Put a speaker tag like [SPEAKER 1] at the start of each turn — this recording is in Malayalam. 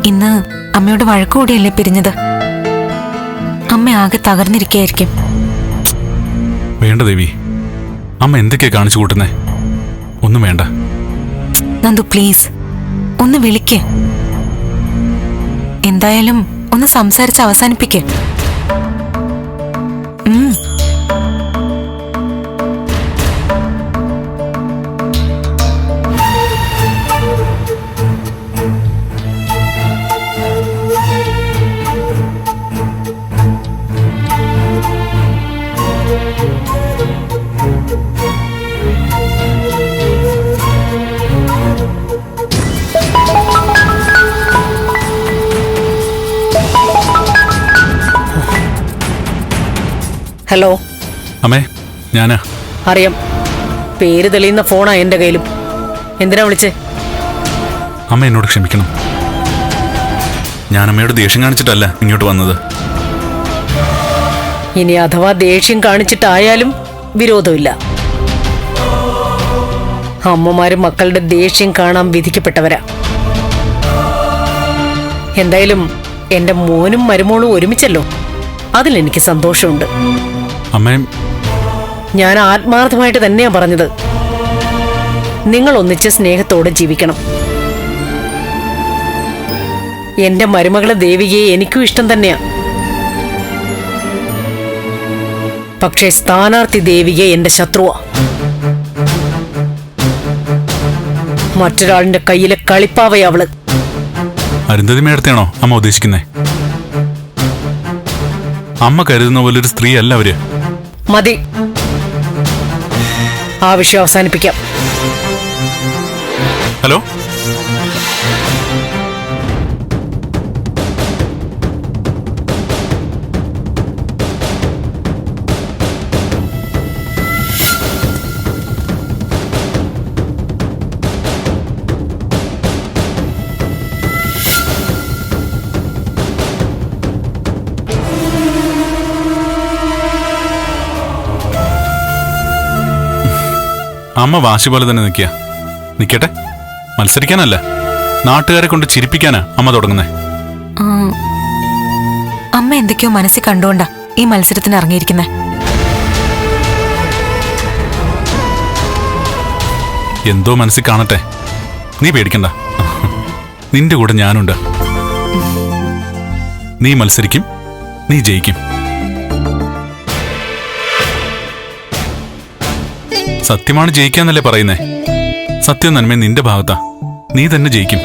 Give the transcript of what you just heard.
[SPEAKER 1] ഇന്ന് അമ്മയോട് വഴക്കുകൂടിയല്ലേ പിരിഞ്ഞത്. അമ്മ ആകെ തകർന്നിരിക്കുകയായിരിക്കും.
[SPEAKER 2] വേണ്ട ദേവി, അമ്മ എന്തൊക്കെയാ കാണിച്ചു കൂട്ടുന്നേ? ഒന്നും വേണ്ട.
[SPEAKER 1] നന്ദു പ്ലീസ് ഒന്ന് വിളിക്ക്. എന്തായാലും ഒന്ന് സംസാരിച്ച് അവസാനിപ്പിക്ക്.
[SPEAKER 3] ഹലോ
[SPEAKER 2] അമ്മേ, ഞാനാ.
[SPEAKER 3] അറിയാം, പേര് തെളിയുന്ന ഫോണാ എന്റെ കയ്യിലും. എന്തിനാ വിളിച്ചേ?
[SPEAKER 2] അമ്മ എന്നോട് ക്ഷമിക്കണം. ഞാൻ അമ്മയോട് ദേഷ്യം കാണിച്ചിട്ടല്ല ഇങ്ങോട്ട് വന്നത്.
[SPEAKER 3] ഇനി അഥവാ ദേഷ്യം കാണിച്ചിട്ടായാലും വിരോധമില്ല. അമ്മമാരും മക്കളുടെ ദേഷ്യം കാണാൻ വിധിക്കപ്പെട്ടവരാ. എന്തായാലും എന്റെ മോനും മരുമോളും ഒരുമിച്ചല്ലോ, അതിലെനിക്ക് സന്തോഷമുണ്ട്.
[SPEAKER 2] അമ്മേ,
[SPEAKER 3] ഞാൻ ആത്മാർത്ഥമായിട്ട് തന്നെയാ പറഞ്ഞത്. നിങ്ങൾ ഒന്നിച്ച് സ്നേഹത്തോടെ ജീവിക്കണം. എന്റെ മരുമകളെ ദേവികയെ എനിക്കും ഇഷ്ടം തന്നെയാ. പക്ഷേ സ്ഥാനാർത്ഥി ദേവിക എന്റെ ശത്രുവാ. മറ്റൊരാളിന്റെ കയ്യിലെ കളിപ്പാവയവള്.
[SPEAKER 2] അരുന്ധതി മേടത്തെയാണോ അമ്മ ഉദ്ദേശിക്കുന്നേ? അമ്മ കരുതുന്ന പോലൊരു സ്ത്രീ അല്ല അവര്.
[SPEAKER 3] മതി, ആ വിഷയം അവസാനിപ്പിക്കാം.
[SPEAKER 2] ഹലോ, അമ്മ വാശി പോലെ തന്നെ നിൽക്കട്ടെ. മത്സരിക്കാനല്ല, നാട്ടുകാരെ കൊണ്ട് ചിരിപ്പിക്കാനാ അമ്മ തുടങ്ങുന്നേ.
[SPEAKER 1] അമ്മ എന്തൊക്കെയോ മനസ്സിൽ കണ്ടുകൊണ്ടാ ഈ മത്സരത്തിന് ഇറങ്ങിയിരിക്കുന്നേ.
[SPEAKER 2] എന്തോ മനസ്സിൽ കാണട്ടെ, നീ പേടിക്കണ്ട. നിന്റെ കൂടെ ഞാനുണ്ട്. നീ മത്സരിക്കും, നീ ജയിക്കും. സത്യമാണ് ജയിക്കാന്നല്ലേ പറയുന്നേ. സത്യം നന്മ നിന്റെ ഭാഗത്താ. നീ തന്നെ ജയിക്കും.